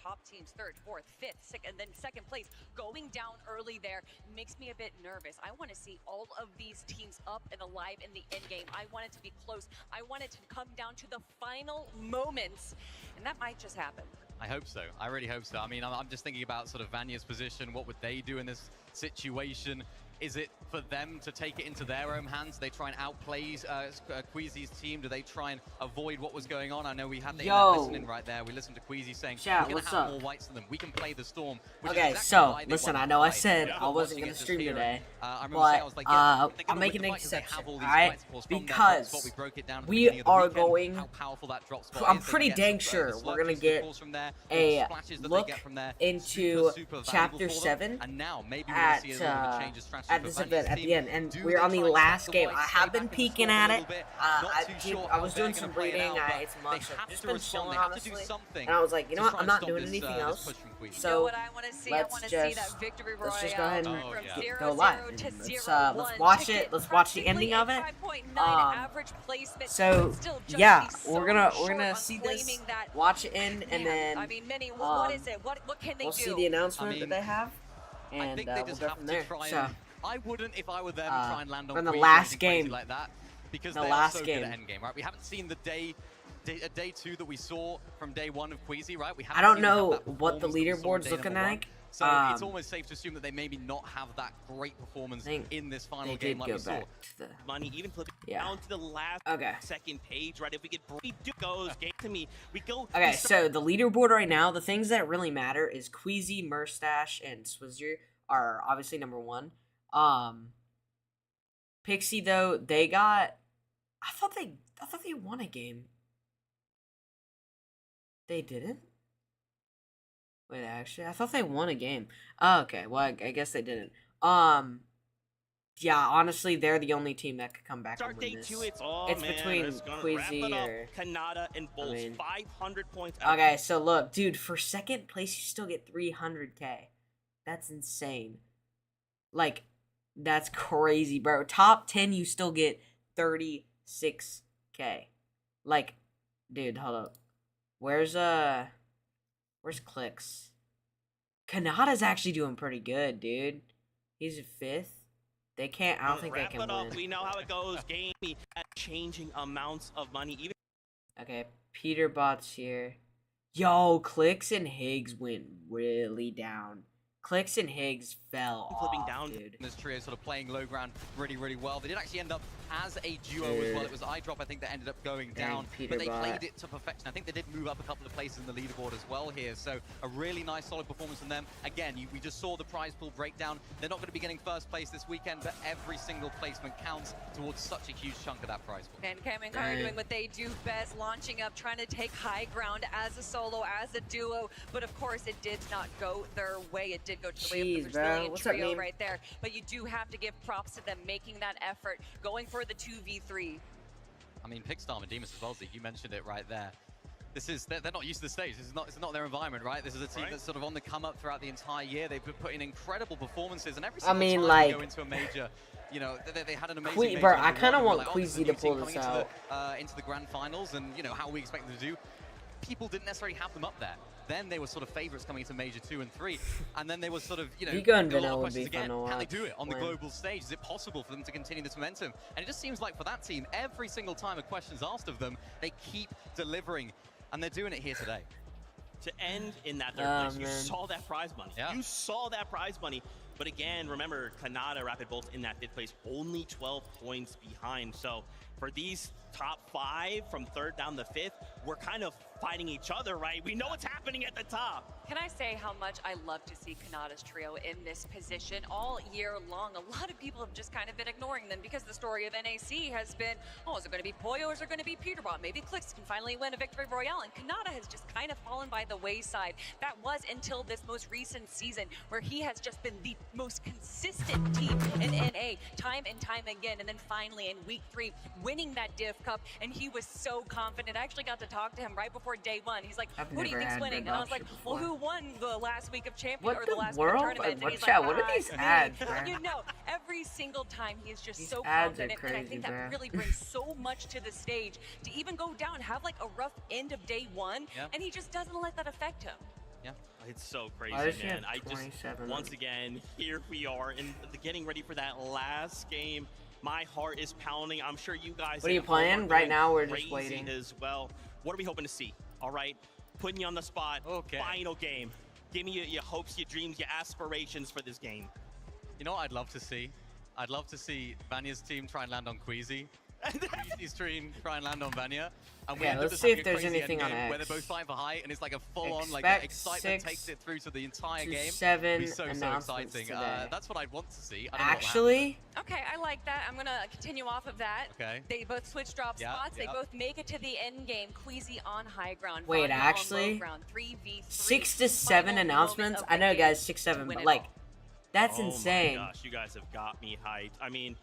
top teams, third, fourth, fifth, and then second place, going down early there makes me a bit nervous. I want to see all of these teams up and alive in the end game. I want it to be close. I want it to come down to the final moments, and that might just happen. I hope so. I really hope so. I mean, I'm just thinking about sort of Vanya's position. What would they do in this situation? Is it for them to take it into their own hands? Do they try and outplay Queasy's team? Do they try and avoid what was going on? I know we had the listening right there. We listened to Queasy saying, Chat, we can have more whites than them. We can play the Storm. Okay, so, listen, I know I said I wasn't going to stream today, but I'm making an exception, alright? Because we are going, I'm pretty dang sure we're going to get a look into Chapter 7 at this event at the end, and we're on the last game. I have been peeking at it. I was doing some reading. I ate some lunch. I've just been chilling, honestly. And I was like, you know what? I'm not doing anything else. So let's just go ahead and go live. Let's watch it. Let's watch the ending of it. So yeah, we're gonna see this, watch it in, and then we'll see the announcement that they have, and we'll go from there. So. I wouldn't, if I were them, try and land on the last game like that, because they are so good at endgame, right? We haven't seen the day 2 that we saw from day 1 of Queasy, right? I don't know what the leaderboard's looking like. So it's almost safe to assume that they maybe not have that great performance in this final game like we saw. Money even flipping down to the last second page, right? If we could goes game to me, we go. Okay, so the leaderboard right now, the things that really matter is Queasy, Murstache, and Swizzer are obviously number 1. Pixie though, they got, I thought they won a game. They didn't? Wait, actually, I thought they won a game. Oh, okay, well, I guess they didn't. Yeah, honestly, they're the only team that could come back and win this. It's between Queasy or Kanata and Bolts. 500 points. Okay, so look, dude, for second place, you still get 300k. That's insane. Like, that's crazy, bro. Top 10, you still get 36k. Like, dude, hold up. Where's Clicks? Kanata's actually doing pretty good, dude. He's 5th. They can't, I don't think they can win. We know how it goes. Game at changing amounts of money. Even. Okay, Peterbot's here. Yo, Clicks and Higgs went really down. Clicks and Higgs fell off, dude. This trio sort of playing low ground really well. They did actually end up as a duo as well. It was iDrop, I think, that ended up going down, but they played it to perfection. I think they did move up a couple of places in the leaderboard as well here, so a really nice solid performance from them. Again, we just saw the prize pool breakdown. They're not going to be getting first place this weekend, but every single placement counts towards such a huge chunk of that prize pool. And Cam and Car doing what they do best, launching up, trying to take high ground as a solo, as a duo, but of course it did not go their way. It did go to the way of the Brazilian trio right there, but you do have to give props to them making that effort, going for the 2v3. I mean, Pickstar and Demus as well, Zeke, you mentioned it right there. They're not used to the stage. This is not their environment, right? This is a team that's sort of on the come up throughout the entire year. They've been putting incredible performances, and every single time they go into a major, you know, they had an amazing major. Bro, I kind of want Queasy to pull this out. Into the grand finals, and you know how we expect them to do. People didn't necessarily have them up there. Then they were sort of favorites coming into Major 2 and 3, and then they were sort of, you know, Vigo and a lot of Vino would questions be fun again. to watch. Can they do it on the global stage? Is it possible for them to continue this momentum? And it just seems like for that team, every single time a question's asked of them, they keep delivering, and they're doing it here today. To end in that third place, you saw that prize money. Yeah. You saw that prize money. But again, remember, Kanata, Rapid Bolts in that 5th place, only 12 points behind. So for these top 5 from 3rd down to 5th, we're kind of fighting each other, right? We know what's happening at the top. Can I say how much I love to see Kanata's trio in this position all year long? A lot of people have just kind of been ignoring them because the story of NAC has been, oh, is it going to be Poyo or is it going to be Peterbot? Maybe Clicks can finally win a victory royale, and Kanata has just kind of fallen by the wayside. That was until this most recent season where he has just been the most consistent team in NA time and time again, and then finally in week 3 winning that Div Cup, and he was so confident. I actually got to talk to him right before day 1. He's like, who do you think's winning? And I was like, well, who won the last week of champion or the last week of tournament? And he's like, what are these ads, bro? You know, every single time he is just so confident, and I think that really brings so much to the stage to even go down, have like a rough end of day 1, and he just doesn't let that affect him. Yeah, it's so crazy, Why does she man. have 27? Once again, here we are in getting ready for that last game. My heart is pounding. I'm sure you guys. What are you playing? Right now, we're just waiting. As well. What are we hoping to see? All right, putting you on the spot. Okay. Final game. Give me your hopes, your dreams, your aspirations for this game. You know what I'd love to see? I'd love to see Vanya's team try and land on Queasy. Queasy's team try and land on Vanya. And yeah, let's see if there's anything on X. Where they're both fighting for height, and it's like a full-on, like, excitement takes it through to the entire game. 7 It'd be so exciting. Today. That's what I'd want to see. Actually? Okay, I like that. I'm going to continue off of that. Okay. They both switch drop spots. They both make it to the end game. Queasy on high ground. Wait, actually? 6 to 7 announcements? I know, guys, 6-7, but, like, that's insane. Oh, my gosh, you guys have got me hyped. I mean,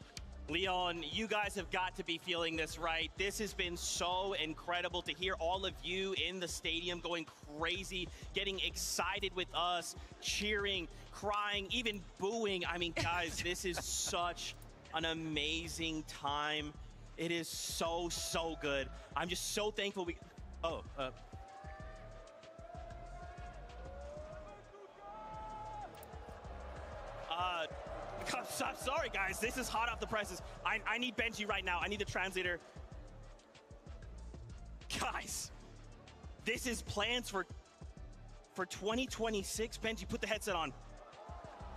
Leon, you guys have got to be feeling this, right? This has been so incredible to hear all of you in the stadium going crazy, getting excited with us, cheering, crying, even booing. I mean, guys, this is such an amazing time. It is so, so good. I'm just so thankful we... I'm sorry, guys. This is hot off the presses. I need Benji right now. I need the translator. Guys, this is plans for 2026. Benji, put the headset on.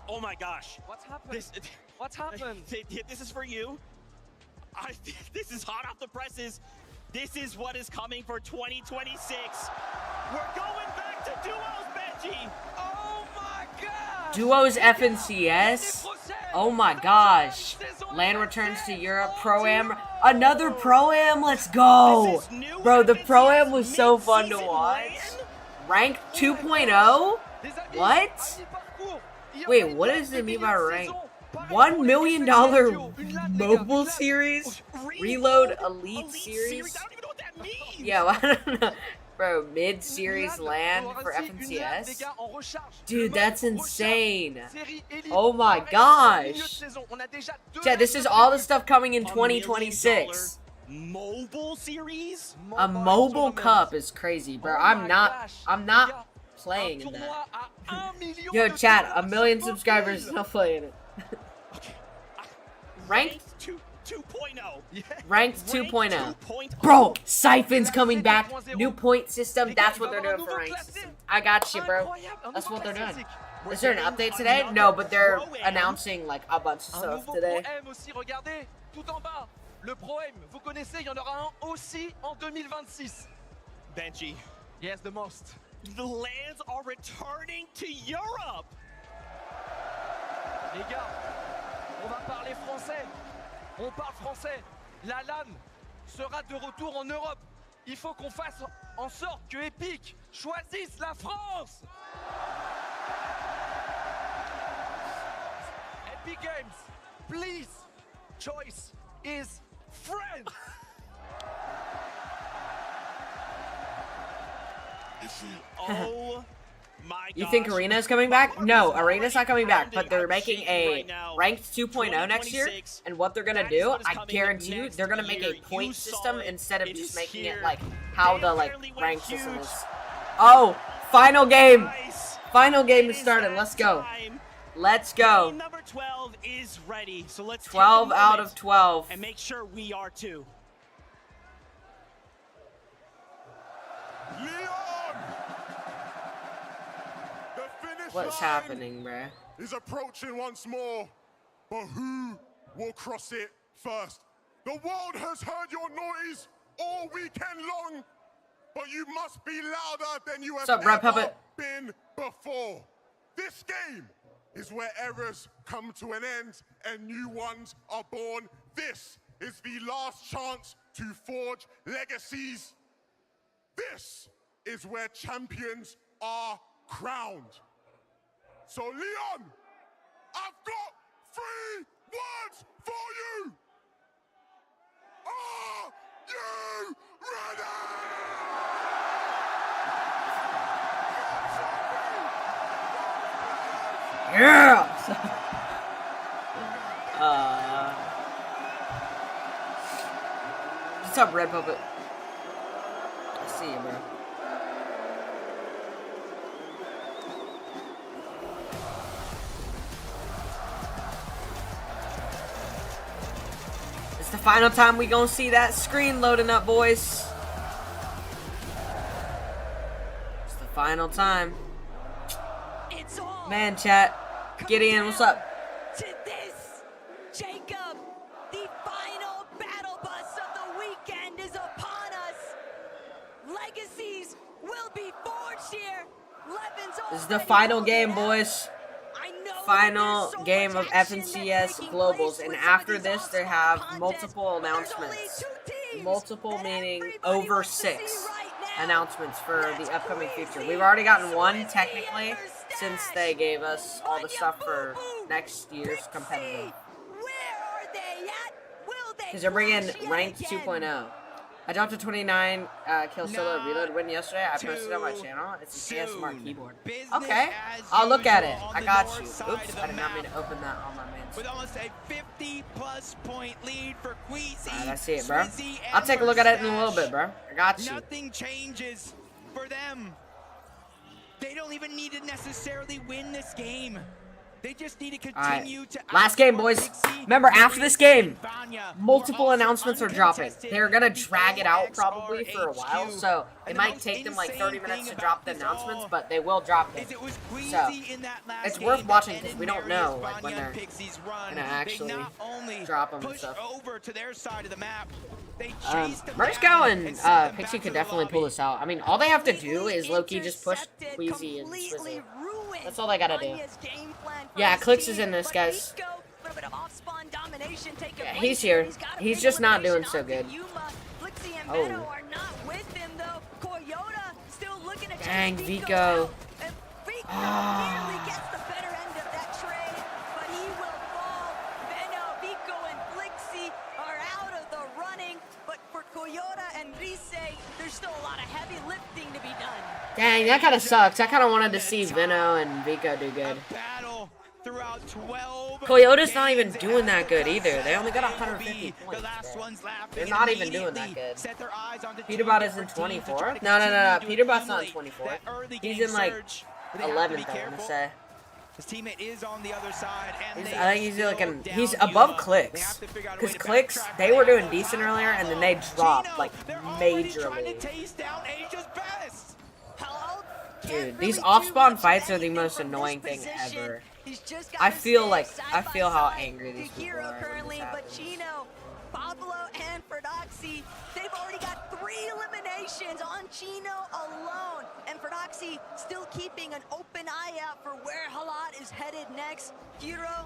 Oh my gosh. What's happened? What's happened? This is for you. This is hot off the presses. This is what is coming for 2026. We're going back to duos, Benji. Oh my god! Duos FNCS? Oh my gosh. LAN returns to Europe. Pro-Am. Another Pro-Am. Let's go. Bro, the Pro-Am was so fun to watch. Rank 2.0? What? Wait, what does it mean by rank? $1 million mobile series? Reload Elite series? I don't even know what that means. Yeah, well, I don't know. Bro, mid-series LAN for FNCS? Dude, that's insane. Oh my gosh. Yeah, this is all the stuff coming in 2026. Mobile series? A mobile cup is crazy, bro. I'm not playing in that. Yo, chat, 1 million subscribers, not playing it. Ranked 2.0. Ranked 2.0. Bro, Siphon's coming back. New point system. That's what they're doing for ranked system. I got you, bro. That's what they're doing. Is there an update today? No, but they're announcing like a bunch of stuff today. Le Pro-Am, vous connaissez, il y en aura un aussi en 2026. Benji. Yes, the most. The lands are returning to Europe. Les gars, on va parler français. On parle français. La LAN sera de retour en Europe. Il faut qu'on fasse en sorte que Epic choisisse la France. Epic Games, please. Choice is France. Oh my You think Arena's coming back? No, Arena's not coming back, but they're making a ranked 2.0 next year, and what they're gonna do, I guarantee you, they're gonna make a point system instead of just making it like how the like ranked system is. Oh, final game! Final game is started, let's go. Let's go. Number 12 is ready, so let's 12 out of 12. And make sure we are too. What's happening, bruh? Is approaching once more, but who will cross it first? The world has heard your noise all weekend long, but you must be louder than you have ever been before. This game is where errors come to an end and new ones are born. This is the last chance to forge legacies. This is where champions are crowned. So Leon, I've got 3 words for you. Are you ready? Yeah! What's up, Red Puppet? I see you, bro. It's the final time we gonna see that screen loading up, boys. It's the final time. It's all Man, chat. Gideon, what's up? to this, Jacob. The final battle bus of the weekend is upon us. Legacies will be forged here. This is the final game, boys. Final game of FNCS Globals, and after this, they have multiple announcements. Multiple meaning over 6 announcements for the upcoming future. We've already gotten one, technically, since they gave us all the stuff for next year's competitive. Because they're bringing Ranked 2.0. I dropped a 29 kill solo reload win yesterday. I posted it on my channel. It's an ASMR keyboard. Okay, I'll look at it. I got you. Oops, I did not mean to open that on my main. With almost a 50+ point lead for Queasy. Alright, I see it, bro. I'll take a look at it in a little bit, bro. I got you. Nothing changes for them. They don't even need to necessarily win this game. They just need to continue to last game, boys. Remember, after this game, multiple announcements are dropping. They're gonna drag it out probably for a while, so it might take them like 30 minutes to drop the announcements, but they will drop them. So it's worth watching because we don't know like when they're gonna actually drop them and stuff. Merchco and Pixie could definitely pull this out. I mean, all they have to do is low-key just push Queasy and Swizzy. That's all they gotta do. Yeah, Clix is in this, guys. Yeah, he's here. He's just not doing so good. Oh. Dang, Vico. There's still a lot of heavy lifting to be done. Dang, that kind of sucks. I kind of wanted to see Veno and Vico do good. Coyota's not even doing that good either. They only got 150 points. They're not even doing that good. Peterbot is in 24th? No. Peterbot's not in 24th. He's in like 11th, I want to say. His teammate is on the other side, and I think he's above Clix. Because Clix, they were doing decent earlier, and then they dropped like majorly. Dude, these off-spawn fights are the most annoying thing ever. I feel how angry these people are when this happens. Pablo and Ferdoxy, they've already got 3 eliminations on Chino alone. And Ferdoxy still keeping an open eye out for where Halat is headed next. Hero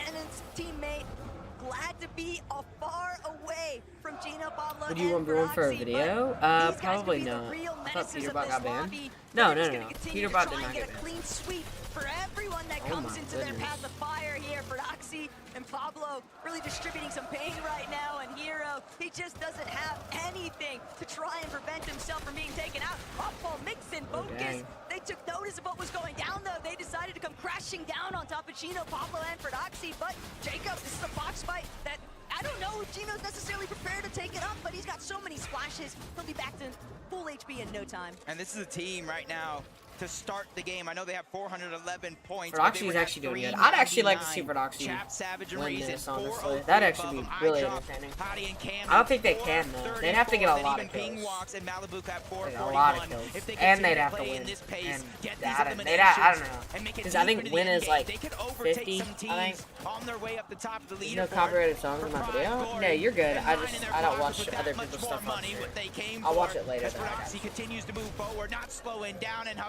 and his teammate glad to be far away from Chino, Pablo, Would you want one for a video? Probably not. I thought Peterbot got banned. No. Peterbot did not get banned. For everyone that comes into their path of fire here, Ferdoxy and Pablo really distributing some pain right now, and Hero, he just doesn't have anything to try and prevent himself from being taken out. Off-ball mix and focus. They took notice of what was going down, though. They decided to come crashing down on top of Chino, Pablo, and Ferdoxy, but Jacob, this is a box fight that I don't know if Chino's necessarily prepared to take it up, but he's got so many splashes, he'll be back to full HP in no time. And this is a team right now to start the game. I know they have 411 points. Ferdoxy is actually doing good. I'd actually like to see Ferdoxy win this, honestly. That'd actually be really entertaining. I don't think they can, though. They'd have to get a lot of kills. Like, a lot of kills. And they'd have to win. And I don't know. Because I think win is like 50, I think. There's no copyrighted songs in my video? No, you're good. I don't watch other people's stuff on here. I'll watch it later, though. He continues to move forward, not slowing down, and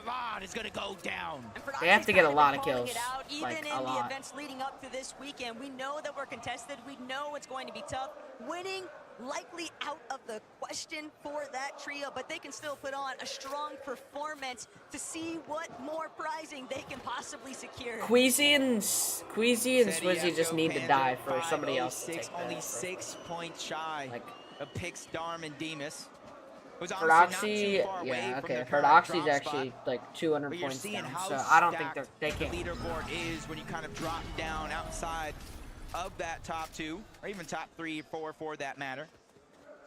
is going to go down. They have to get a lot of kills. Even like, in the events leading up to this weekend, we know that we're contested. We know it's going to be tough. Winning likely out of the question for that trio, but they can still put on a strong performance to see what more prizing they can possibly secure. Queasy and Swizzy just need to die for somebody else to take only 6 points shy. Like of Pix, Darm, and Demus. Ferdoxy, yeah, okay. Ferdoxy's actually like 200 points down, so I don't think they can. The leaderboard is when you kind of drop down outside of that top 2, or even top 3 or 4 for that matter.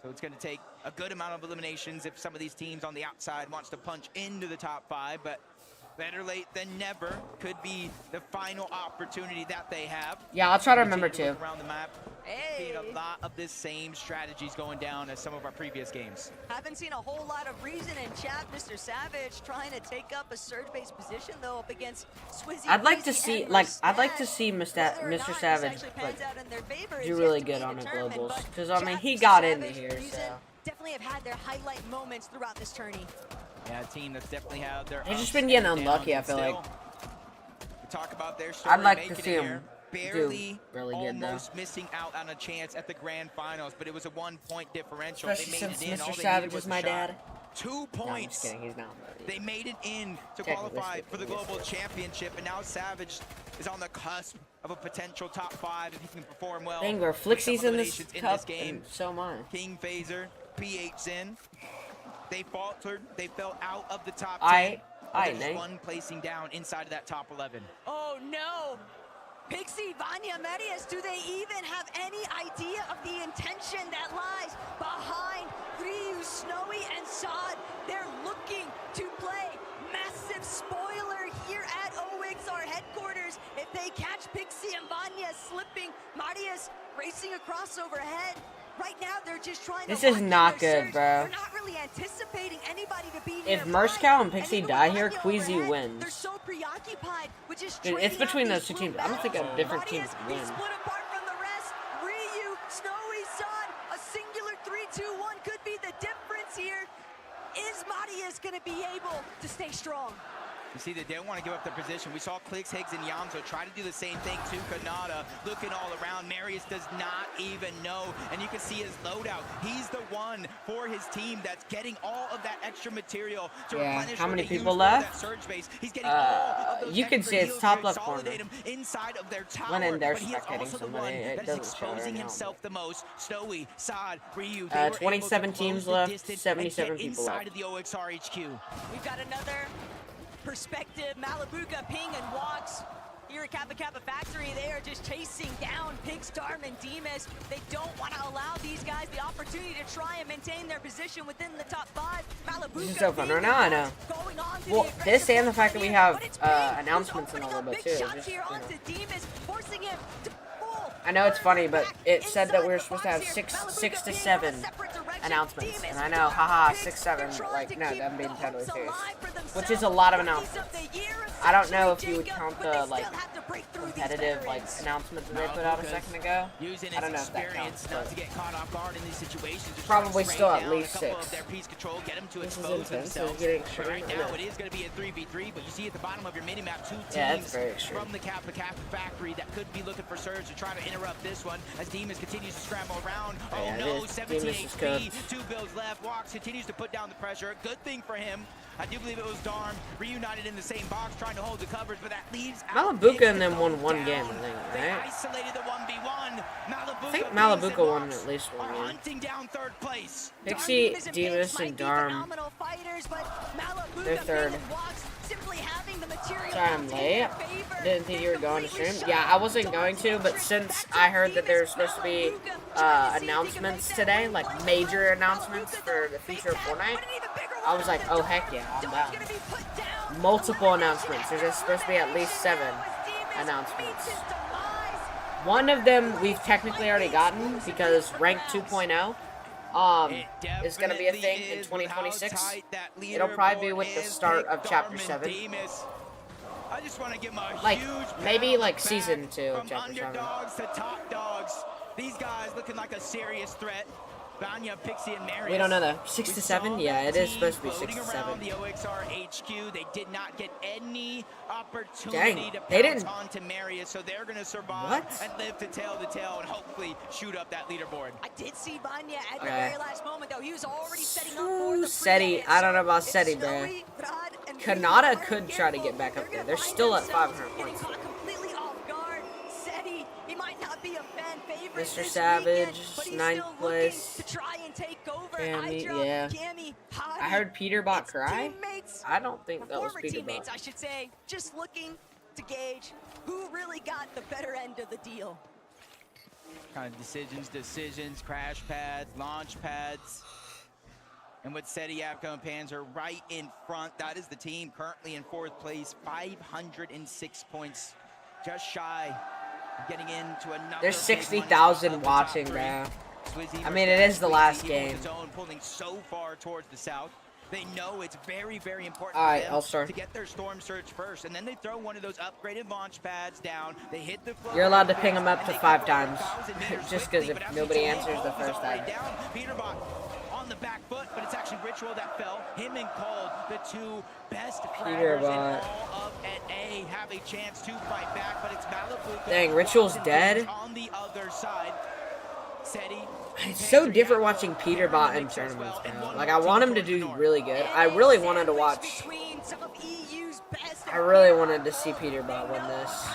So it's going to take a good amount of eliminations if some of these teams on the outside wants to punch into the top 5, but better late than never could be the final opportunity that they have. Yeah, I'll try to remember too. Around the map. Seeing a lot of the same strategies going down as some of our previous games. Haven't seen a whole lot of reason in chat. Mr. Savage trying to take up a surge-based position though up against Swizzy. I'd like to see Mr. Savage do really good on the globals, because I mean he got into here, so definitely have had their highlight moments throughout this tourney. Yeah, a team that's definitely had their. They've just been getting unlucky. I feel like. We talk about their story. I'd like to see them barely, really good, almost missing out on a chance at the grand finals, but it was a 1-point differential. Especially they made since it in. Mr. Savage is my dad. 2 points. No, I'm just kidding. He's not. They made it in to qualify for the global championship, and now Savage is on the cusp of a potential top 5 if he can perform well. Dang, bro, Flixie's in this cup, and so am I. King Phaser, PH in. They faltered. They fell out of the top 10. Just one placing down inside of that top 11. Oh no! Pixie, Vanya, Marius, do they even have any idea of the intention that lies behind Ryu, Snowy, and Sod? They're looking to play massive spoiler here at OXR headquarters. If they catch Pixie and Vanya slipping, Marius racing across overhead. Right now, they're just trying this to is not good, surge. bro. They're not really anticipating anybody to be If nearby. Mershcow and Pixie even die with here, Vanya Queasy overhead, wins. They're so preoccupied with just Dude, it's trading between out those two these teams. I don't think a blue different team Marius can being win. split apart from the rest. Ryu, Snowy, Sun, a singular 3-2-1 could be the difference here. Is Marius going to be able to stay strong? You see, they don't want to give up their position. We saw Clicks, Higgs, and Yamso try to do the same thing to Kanata, looking all around. Marius does not even know, and you can see his loadout. He's the one for his team that's getting all of that extra material to replenish. How many what they people use left? For that surge base. He's getting all of those you can extra see it's heals top to left corner. consolidate him inside of their tower, When in there, but he is spectating also the somebody, one it that is doesn't show exposing right now, himself the most. Snowy, Sod, Ryu. They were able to 27 close teams the left, distance 77 and get people inside left. of the OXR HQ. We've got another perspective. Malibuca, Ping, and Walks here at Kappa Kappa Factory. They are just chasing down Pigstorm and Demas. They don't want to allow these guys the opportunity to try and maintain their position within the top 5. Malibuca, This is so fun right now, I know. Well, this and the fact that we have announcements in a little bit too. Just, you know. I know it's funny, but it said that we were supposed to have six to seven announcements, and I know, haha, 6, 7. Like, no, I'm being totally serious. Which is a lot of announcements. I don't know if you would count the like competitive like announcements that they put out a second ago. I don't know if that counts. Not to get caught off guard in these situations. Probably still at least 6. This is intense. It's getting extreme. Right now, it is going to be a 3v3, but you see at the bottom of your minimap 2 teams from the Kappa Kappa Factory that could be looking for Surge to try to interrupt this one as Demas continues to scramble around. Oh no, 17 HP, 2 builds left. Walks continues to put down the pressure. Good thing for him. I do believe it was Darm reunited in the same box trying to hold the covers, but that leaves Malibuca and them won one game, I think, They right? isolated the 1v1. I think Malibuca won at least one game. Hunting down 3rd place. Pixie, Demas, and Darm, they're 3rd. Sorry, I'm late. Didn't think you were going to stream. Yeah, I wasn't going to, but since I heard that there's supposed to be announcements today, like major announcements for the future of Fortnite, I was like, oh heck yeah, I'm down. Multiple announcements. There's supposed to be at least 7 announcements. One of them we've technically already gotten because Rank 2.0 is going to be a thing in 2026. It'll probably be with the start of Chapter 7. I just want to give my like, huge maybe like Season 2 of from Chapter 7. underdogs to top dogs. These guys looking like a serious threat. Vanya, Pixie, and Marius. We don't know though. 6 to 7? Yeah, it is supposed to be 6 to 7. The OXR HQ, they did not get any opportunity to they pounce didn't. onto Marius, so they're going to survive and live to tell the tale and hopefully shoot up that leaderboard. I did see Vanya at the very last moment though. He was already setting up for the Seti, I don't know about Seti, bro. Kanata could try to get back up there. They're still at 500 points. Mr. Savage, 9th place. Gammy, yeah. I heard Peterbot cry. I don't think that was Peterbot. I should say, just looking to gauge who really got the better end of the deal. Kind of decisions, crash pads, launch pads. And with Seti, Yapko, and Panzer right in front, that is the team currently in 4th place, 506 points, just shy Getting into another. There's 60,000 watching, bro. I mean, it is the last game. Pulling so far towards the south. They know it's very, very important for them to get their storm surge first, and then they throw one of those upgraded launch pads down. They hit the floor. You're allowed to ping them up to 5 times, just because if nobody answers the first time. Peterbot on the back foot, but it's actually Ritual that fell. Him and Cold, the two best fraggers in all of NA, have a chance to fight back, but it's Malibu. Dang, Ritual's dead. On the other side, Seti. It's so different watching Peterbot in tournaments, bro. Like, I want him to do really good. I really wanted to watch. I really wanted to see Peterbot win this.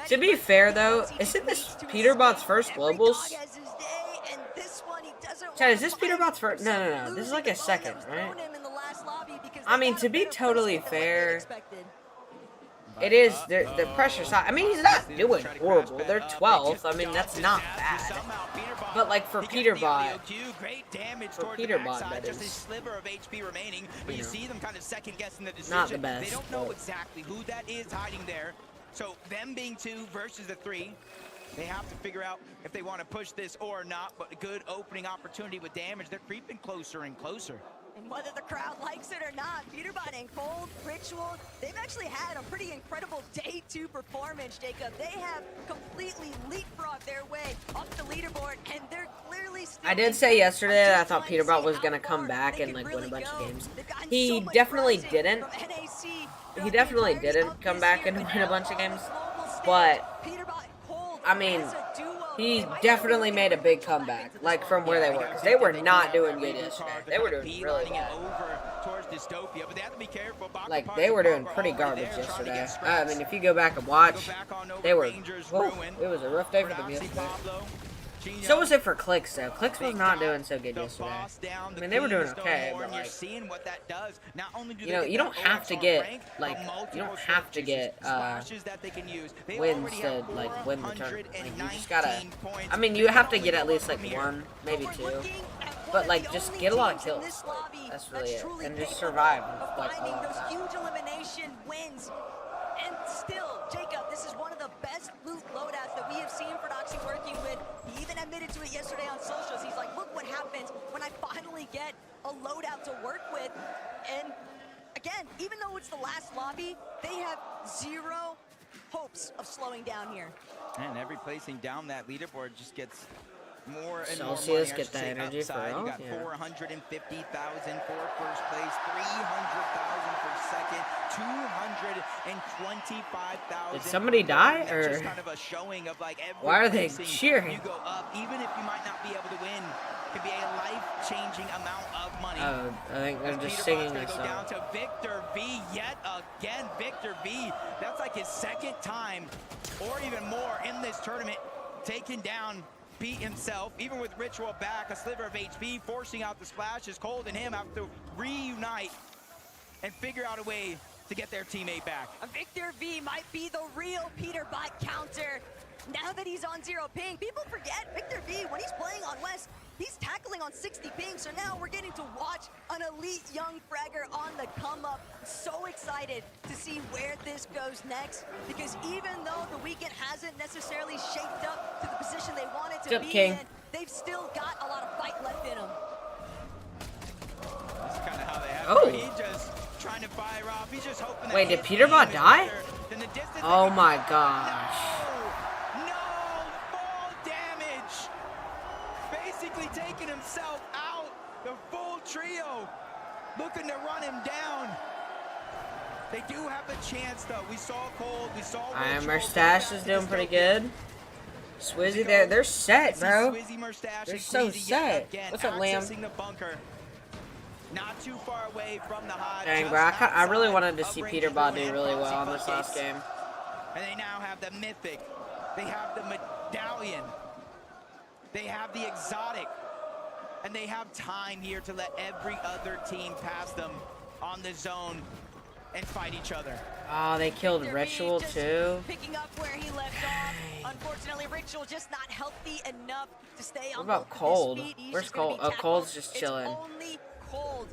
To be fair, though, isn't this Peterbot's first Globals? Chad, is this Peterbot's first? No. This is like a second, right? I mean, to be totally fair, it is, the pressure's high. I mean, he's not doing horrible. They're 12th. I mean, that's not bad. But, like, for Peterbot, that is, not the best. They don't know exactly who that is hiding there. So, them being 2 versus the 3, they have to figure out if they want to push this or not. But a good opening opportunity with damage. They're creeping closer and closer. And whether the crowd likes it or not, Peterbot and Cold, Ritual, they've actually had a pretty incredible day 2 performance, Jacob. They have completely leapfrogged their way up the leaderboard, and they're clearly still... I did say yesterday that I thought Peterbot was going to come back and, like, win a bunch of games. He definitely didn't. He definitely didn't come back and win a bunch of games. But, I mean, he definitely made a big comeback, like, from where they were. Because they were not doing good yesterday. They were doing really bad. Like, they were doing pretty garbage yesterday. I mean, if you go back and watch, they were... Whoa, it was a rough day for them yesterday. So was it for Clicks, though. Clicks was not doing so good yesterday. I mean, they were doing okay, but, like, you know, you don't have to get, like, you don't have to get, wins to, like, win the tournament. Like, you just gotta, I mean, you have to get at least, like, 1, maybe 2. But, like, just get a lot of kills. That's really it. And just survive, like, a lot of time. Huge elimination wins. And still, Jacob, this is one of the best loot loadouts that we have seen Prodoxy working with. He even admitted to it yesterday on socials. He's like, look what happens when I finally get a loadout to work with. And again, even though it's the last lobby, they have 0 hopes of slowing down here. And every placing down that leaderboard just gets more and Celsius more money. Get that energy upside. for You got yeah. 450,000 for first place, 300,000 for second, 225,000. Did somebody die, or just kind of a showing of like every why are they placing cheering? You go up, even if you might not be able to win, it could be a life-changing amount of money. Oh, I think they're just singing this go song. down to Victor V yet again. Victor V, that's like his second time, or even more in this tournament, taking down Pete himself, even with Ritual back, a sliver of HP, forcing out the splashes. Cold and him have to reunite and figure out a way to get their teammate back. Victor V might be the real Peterbot counter. Now that he's on 0 ping, people forget Victor V, when he's playing on West, he's tackling on 60 ping, so now we're getting to watch an elite young fragger on the come up. So excited to see where this goes next, because even though the weekend hasn't necessarily shaped up to the position they wanted to be in, they've still got a lot of fight left in them. That's kind of how they have it. He's just trying to fire off. He's just hoping that. Wait, did Peterbot die? Oh my gosh. Taking himself out, the full trio looking to run him down. They do have a chance though. We saw Cold, we saw Mustache is doing pretty good. Swizzy, they're set, bro. They're so set. What's up, Liam? Not too far away from the hot. Dang, bro, I really wanted to see Peterbot do really well in this last game. And they now have the mythic. They have the medallion. They have the exotic, and they have time here to let every other team pass them on the zone and fight each other. Oh, they killed Ritual too. Picking up where he left off. Unfortunately, Ritual just not healthy enough to stay on. What about Cold? Where's Cold? Oh, Cold's just chilling. It's only Cold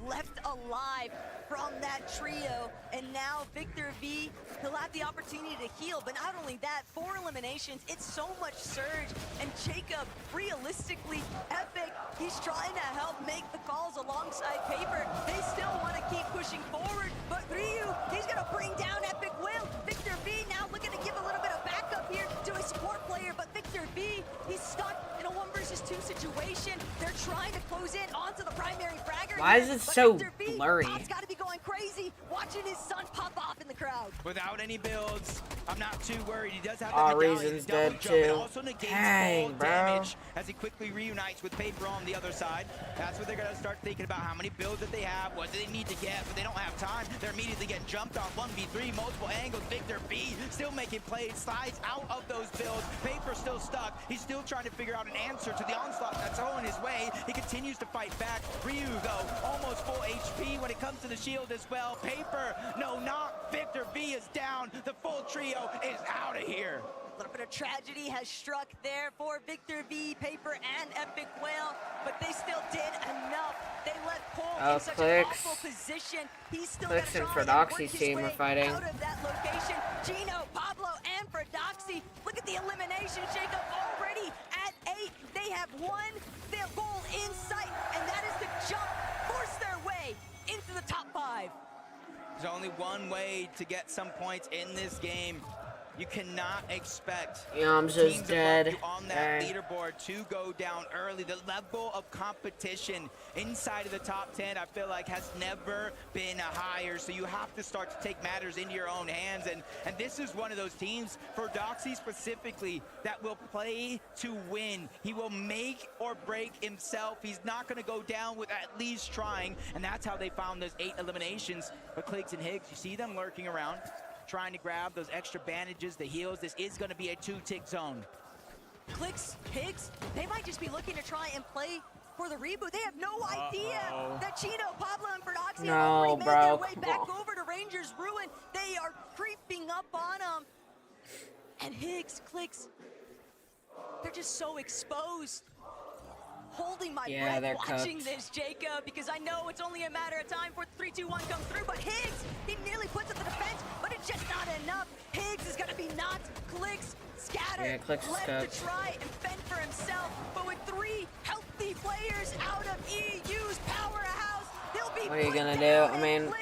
left alive from that trio. And now Victor V, he'll have the opportunity to heal. But not only that, 4 eliminations, it's so much surge. And Jacob, realistically, Epic, he's trying to help make the calls alongside Paper. They still want to keep pushing forward, but Ryu, he's going to bring down Epic Will. Victor V now looking to give a little bit of backup here to a support player, but Victor V, he's stuck in a 1 versus 2 situation. They're trying to close in onto the primary fragger. Why is it so blurry? He's got to be going crazy, watching his son pop off in the crowd. Without any builds, I'm not too worried. He does have the Reason's dead too. Also negates Dang, full bro. damage as he quickly reunites with Paper on the other side. That's what they're gonna start thinking about, how many builds that they have, what do they need to get, but they don't have time. They're immediately getting jumped on 1v3, multiple angles. Victor B still making plays, slides out of those builds. Paper still stuck. He's still trying to figure out an answer to the onslaught that's thrown his way. He continues to fight back. Ryu, though, almost full HP when it comes to the shield as well. Paper, no knock. Victor B is down. The full trio is out of here. A little bit of tragedy has struck there for Victor V, Paper, and Epic Whale, but they still did enough. They let Cole in such an awful position. He's still got to try and work his team way are fighting. out of that location. Gino, Pablo, and Fradoxy. Look at the elimination. Jacob already at 8. They have won their goal in sight, and that is to jump, force their way into the top 5. There's only one way to get some points in this game. You cannot expect Yams teams is above dead. you on that leaderboard to go down early. The level of competition inside of the top 10, I feel like, has never been higher. So you have to start to take matters into your own hands. And this is one of those teams, for Doxy specifically, that will play to win. He will make or break himself. He's not going to go down with at least trying. And that's how they found those 8 eliminations. But Cligs and Higgs, you see them lurking around, trying to grab those extra bandages, the heals. This is going to be a 2-tick zone. Clicks, Higgs, they might just be looking to try and play for the reboot. They have no idea that Chino, Pablo, and Fradoxy have already made their way back over to Rangers Ruin. They are creeping up on them. And Higgs, Clicks, they're just so exposed. Holding my breath watching this, Jacob, because I know it's only a matter of time before 3, 2, 1 comes through, but Higgs, he nearly puts it to the defense, but it's just not enough. Higgs is going to be knocked. Clicks, scattered, left to try and fend for himself, but with 3 healthy players out of EU's powerhouse, they'll be what are you going to do? I mean,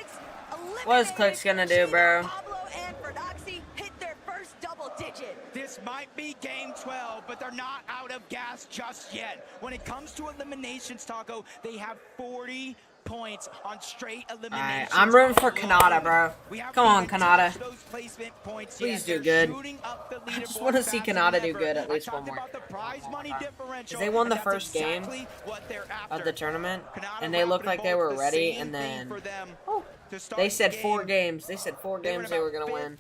what is Clicks going to do, bro? Pablo and Fradoxy hit their first double digit. This might be game 12, but they're not out of gas just yet. When it comes to eliminations, Taco, they have 40 points on straight eliminations. I'm rooting for Kanata, bro. Come on, Kanata. Please do good. I just want to see Kanata do good at least one more. Because they won the first game of the tournament, and they looked like they were ready, and then they said 4 games. They said 4 games they were going to win.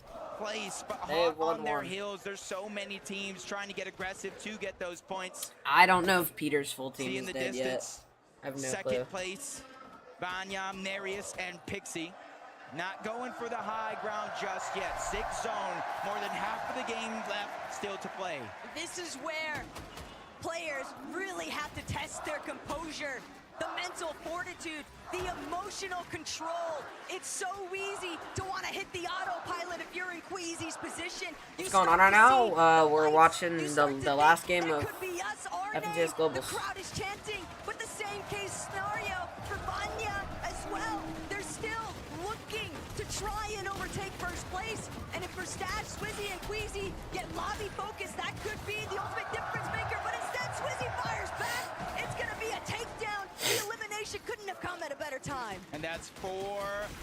They have won on their heels. There's so many teams trying to get aggressive to get those points. I don't know if Peter's full team is dead yet. I have no clue. Second place, Vanya, Marius, and Pixie. Not going for the high ground just yet. 6 zone, more than half of the game left still to play. This is where players really have to test their composure, the mental fortitude, the emotional control. It's so easy to want to hit the autopilot if you're in Queasy's position. What's going on right now? We're watching the last game of FNCS Globals. The crowd is chanting, but the same case scenario for Vanya as well. They're still looking to try and overtake first place. And if for Stash, Swizzy, and Queasy get lobby focused, that could be the ultimate difference maker. But instead, Swizzy fires back. It's going to be a takedown. The elimination couldn't have come at a better time. And that's 4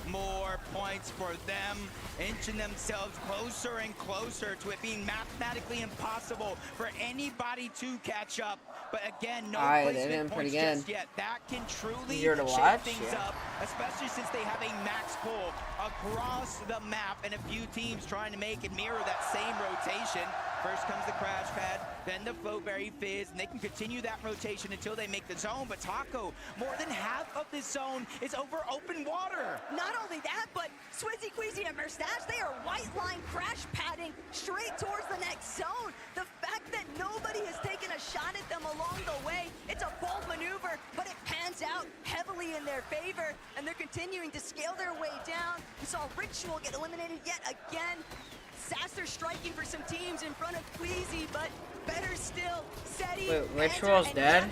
more points for them, inching themselves closer and closer to it being mathematically impossible for anybody to catch up. But again, no placement points just yet. That can truly shake things up, especially since they have a max pull across the map and a few teams trying to make and mirror that same rotation. First comes the crash pad, then the Flowberry Fizz, and they can continue that rotation until they make the zone. But Taco, more than half of this zone is over open water. Not only that, but Swizzy, Queasy, and Merstache, they are white line crash padding straight towards the next zone. The fact that nobody has taken a shot at them along the way. It's a bold maneuver, but it pans out heavily in their favor, and they're continuing to scale their way down. We saw Ritual get eliminated yet again. Saster striking for some teams in front of Queasy, but better still, Seti. Wait, Ritual's dead?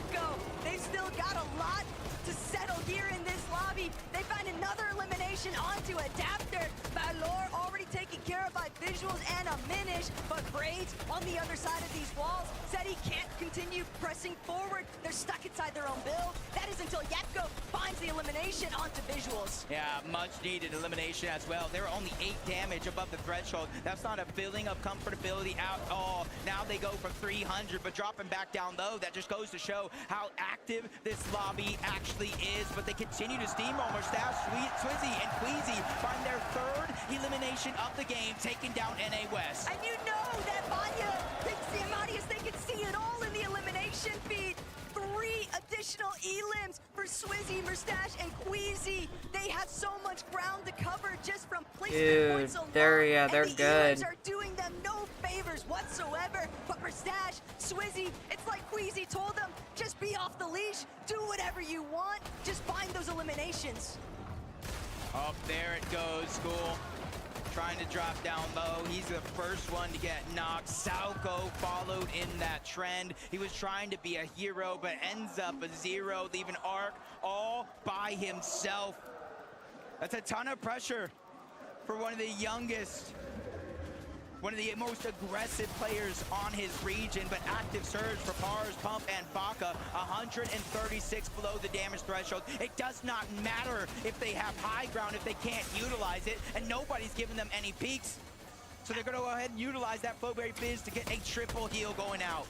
They've still got a lot to settle here in this lobby. They find another elimination onto Adapter. Valor already taken care of by Visuals and a Minish, but Braids on the other side of these walls. Seti can't continue pressing forward. They're stuck inside their own build. That is until Yetko finds the elimination onto Visuals. Yeah, much needed elimination as well. They were only 8 damage above the threshold. That's not a feeling of comfortability at all. Now they go for 300, but dropping back down low, that just goes to show how active this lobby actually is. But they continue to steamroll. Mustache, Swizzy, and Queasy find their 3rd elimination of the game, taking down NA West. And you know that Vanya, Pixie, and Marius, they can see it all in the elimination feed. 3 additional elims for Swizzy, Mustache, and Queasy. They have so much ground to cover just from placement points alone. They're the good. Elims are doing them no favors whatsoever. But Mustache, Swizzy, it's like Queasy told them, just be off the leash, do whatever you want, just find those eliminations. Up there it goes, School. Trying to drop down low. He's the first one to get knocked. Sauko followed in that trend. He was trying to be a hero, but ends up a 0, leaving Arc all by himself. That's a ton of pressure for one of the youngest, one of the most aggressive players on his region, but active surge for Pars, Pump, and Baka. 136 below the damage threshold. It does not matter if they have high ground if they can't utilize it, and nobody's giving them any peaks. So they're gonna go ahead and utilize that Flowberry Fizz to get a triple heal going out.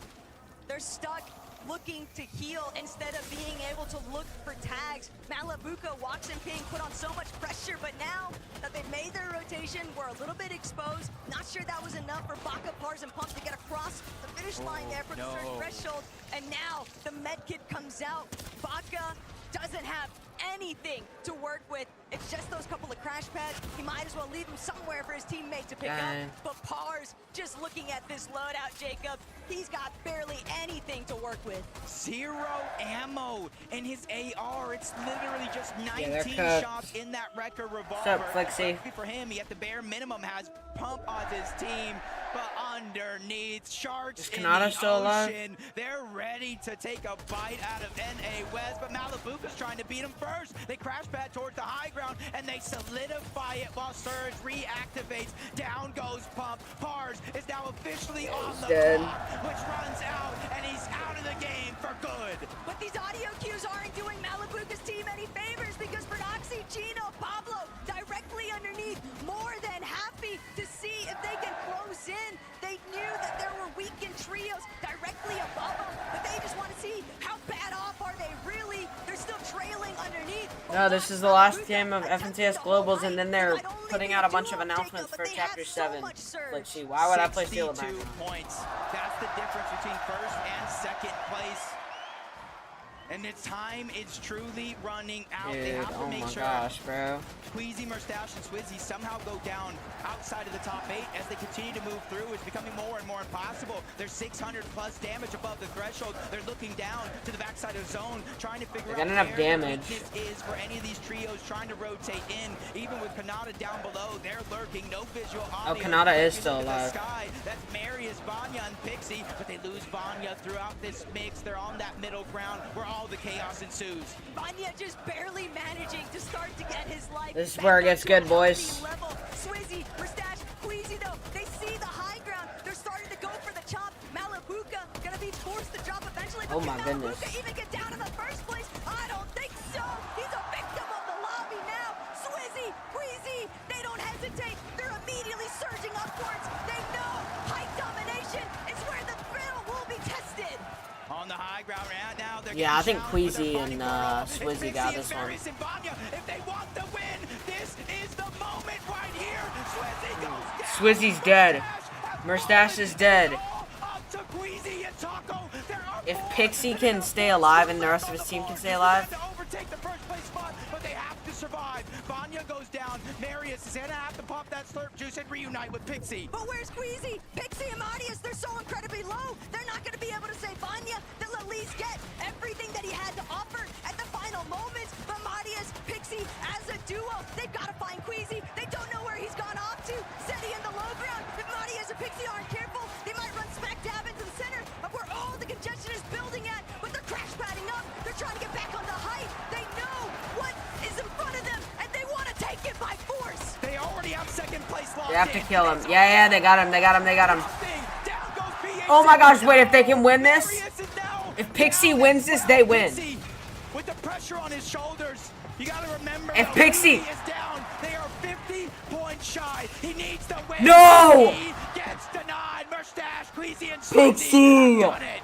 They're stuck looking to heal instead of being able to look for tags. Malabuka, Wax, and Ping put on so much pressure, but now that they've made their rotation, we're a little bit exposed. Not sure that was enough for Baka, Pars, and Pump to get across the finish line there for the surge threshold. And now the med kit comes out. Baka doesn't have anything to work with. It's just those couple of crash pads. He might as well leave them somewhere for his teammate to pick up. But Pars, just looking at this loadout, Jacob, he's got barely anything to work with. 0 ammo in his AR. It's literally just 19 shots in that Wrecker revolver. What's up, Flexi? For him, he at the bare minimum has Pump on his team, but underneath, Sharks in the still alive? ocean. They're ready to take a bite out of NA West, but Malabuka's trying to beat him first. They crash pad towards the high ground, and they solidify it while Surge reactivates. Down goes Pump. Pars is now officially on the clock, which runs out, and he's out of the game for good. But these audio cues aren't doing Malabuka's team any favors, because Prodoxy, Gino, Pablo directly underneath, more than happy to see if they can close in. They knew that there were weakened trios directly above them, but they just want to see how bad off are they really. They're still trailing underneath. No, this is the last game of FNCS Globals, and then they're putting out a bunch of announcements for Chapter 7. Let's see, why would I play Steel back now? Points. That's the difference between first and second place. And the time is truly running out. Dude, they have to make sure bro. Queasy, Mustache, and Swizzy somehow go down outside of the top 8 as they continue to move through. It's becoming more and more impossible. There's 600 plus damage above the threshold. They're looking down to the backside of zone, trying to figure out where the weakness is for any of these trios trying to rotate in. Even with Kanata down below, they're lurking. No visual audio. Oh, Kanata is still alive. That's Marius, Vanya, and Pixie, but they lose Vanya throughout this mix. They're on that middle ground where all the chaos ensues. Vanya just barely managing to start to get his life. This is where it gets good, boys. Swizzy, Mustache, Queasy though, they see the high ground. They're starting to go for the chop. Malabuka gonna be forced to drop eventually. Oh my goodness. Malabuka even get down in the first place? I don't think so. He's a victim of the lobby now. Swizzy, Queasy, they don't hesitate. They're immediately surging upwards. They know height domination is where the thrill will be tested. On the high ground right now, yeah, I think Queasy and Swizzy got this one. If they want the win, this is the moment right here. Swizzy goes down. Swizzy's dead. Mustache is dead. If Pixie can stay alive and the rest of his team can stay alive. Overtake the first place spot, but they have to survive. Vanya goes goes down. Marius is gonna have to pop that slurp juice and reunite with Pixie. But where's Queasy? Pixie and Marius, they're so incredibly low. They're not gonna be able to save Vanya. They'll at least get everything that he had to offer at the final moments. But Marius, Pixie, as a duo, they've got to find Queasy. They don't know where he's gone off to. Seti in the low ground. If Marius and Pixie aren't careful, they might run smack dab into the center of where all the congestion is building at. But they're crash padding up. They're trying to get back on the height. They know what is in front of them, and they want to take it by force. They already have second place locked. They have to kill him. Yeah, they got him. They got him. They got him. Oh my gosh, wait, if they can win this, if Pixie wins this, they win. With the pressure on his shoulders, you gotta remember, if Pixie is down, they are 50 points shy. He needs to win. No! He gets denied. Mustache, Queasy, and Pixie! done it.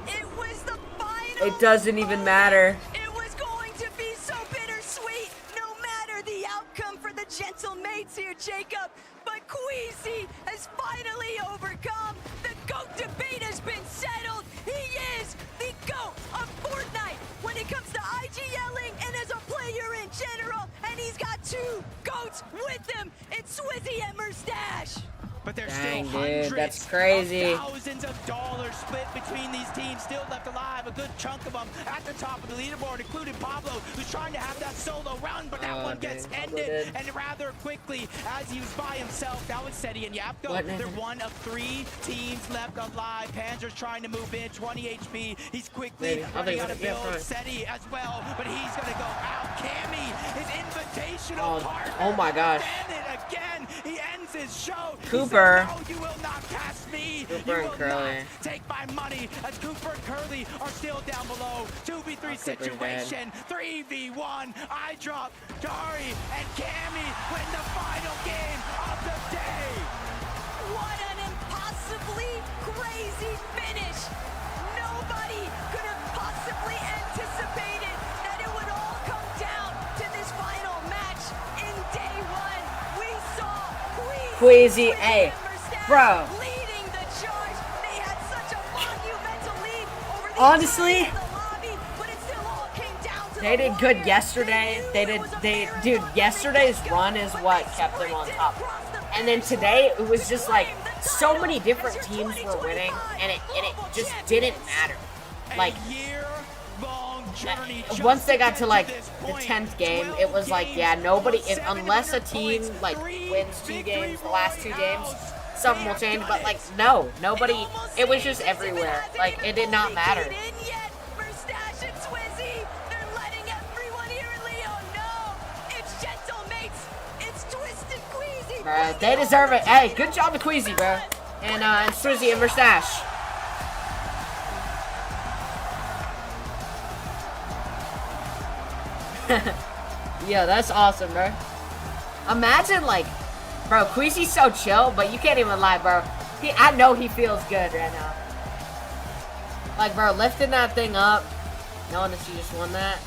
It was the final. It doesn't even matter. It was going to be so bittersweet, no matter the outcome for the gentle mates here, Jacob. But Queasy has finally overcome. The GOAT debate has been settled. He is the GOAT of Fortnite when it comes to IG yelling and as a player in general. And he's got two GOATs with him. It's Swizzy and Mustache. But there's Dang, still dude, hundreds that's crazy. of thousands of dollars split between these teams still left alive. A good chunk of them at the top of the leaderboard, including Pablo, who's trying to have that solo run, but that one gets ended and rather quickly as he was by himself. That was Seti and Yapko. They're one of 3 teams left alive. Panzer's trying to move in, 20 HP. He's quickly running out of build. Seti as well, but he's gonna go out. Cammy, his invitational partner. Oh my gosh. Again, he ends his show. Cooper. No, you will not pass me. Cooper and Curly. Take my money as Cooper and Curly are still down below. 2v3 situation. 3v1. I drop Dari and Cammy win the final game of the day. What an impossibly crazy finish. Nobody could have possibly anticipated that it would all come down to this final match in day one. We saw Queasy, hey, bro. leading the charge. They had such a monumental lead over the Honestly, entire lobby, but it still all came down to they the did good wire. yesterday. Dude, yesterday's run is what kept them on top. And then today, it was just like, so many different teams were winning, and it just didn't matter. Like, once they got to like the 10th game, it was like, yeah, nobody, unless a team like wins 2 games, the last 2 games, something will change. But like, no, nobody, it was just everywhere. Like, it did not matter. Mustache and Swizzy, they're letting everyone here in Leo know it's gentle mates, it's Twisted Queasy. Bro, they deserve it. Hey, good job to Queasy, bro, and Swizzy and Mustache. Yo, that's awesome, bro. Imagine, like, bro, Queasy's so chill, but you can't even lie, bro. I know he feels good right now. Like, bro, lifting that thing up, knowing that you just won that.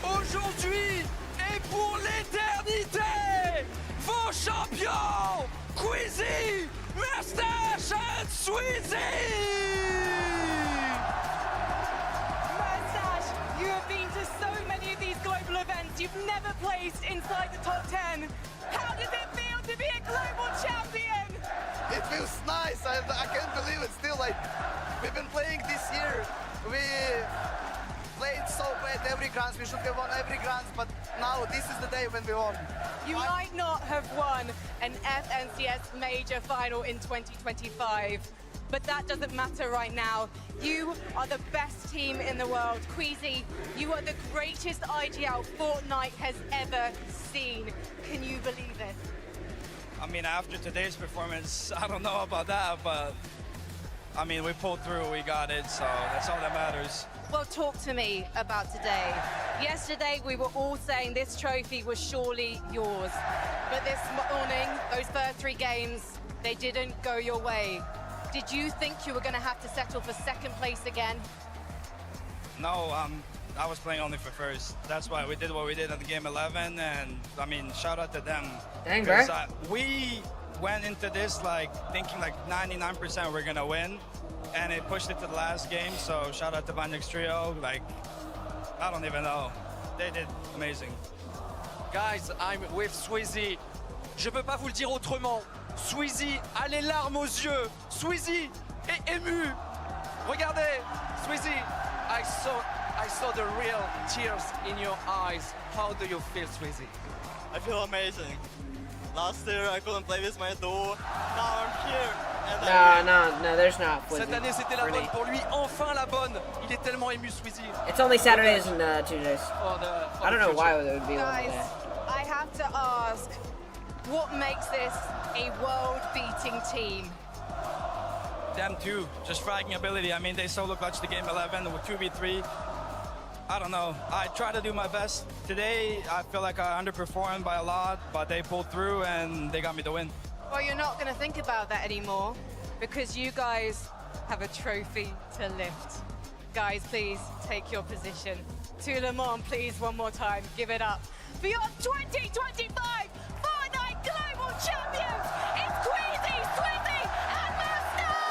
Aujourd'hui et pour l'éternité, vos champions, Queasy, Mustache and Swizzy! You have been to so many of these global events. You've never placed inside the top 10. How does it feel to be a global champion? It feels nice. I can't believe it. Still, like, we've been playing this year. We played so bad every grand. We should have won every grand, but now this is the day when we won. You might not have won an FNCS major final in 2025. But that doesn't matter right now. You are the best team in the world. Queasy, you are the greatest IGL Fortnite has ever seen. Can you believe it? I mean, after today's performance, I don't know about that, but I mean, we pulled through, we got it, so that's all that matters. Well, talk to me about today. Yesterday, we were all saying this trophy was surely yours. But this morning, those first 3 games, they didn't go your way. Did you think you were going to have to settle for second place again? No, I was playing only for first. That's why we did what we did at the game 11, and I mean, shout out to them. Dang, bro. We went into this like thinking like 99% we're gonna win, and it pushed it to the last game. So shout out to Vanix Trio. Like, I don't even know. they did amazing. Guys, I'm with Sweezy. Je peux pas vous le dire autrement. Sweezy a les larmes aux yeux. Sweezy est ému. Regardez, Sweezy, I saw the real tears in your eyes. How do you feel, Sweezy? I feel amazing. Last year I couldn't play with my duo. Now I'm here. No, there's not. Cette année c'était la bonne pour lui, enfin la bonne. Il est tellement ému, Sweezy. It's only Saturdays and Tuesdays. I don't know why it would be Guys, one day. I have to ask, what makes this a world-beating team? Them too, just fragging ability. I mean, they solo clutched the game 11 with 2v3. I don't know. I try to do my best. Today, I feel like I underperformed by a lot, but they pulled through and they got me the win. Well, you're not going to think about that anymore because you guys have a trophy to lift. Guys, please take your position. To Le Mans, please, one more time, give it up for your 2025 Fortnite Global Champions. It's Queasy, Swizzy, and Moustache!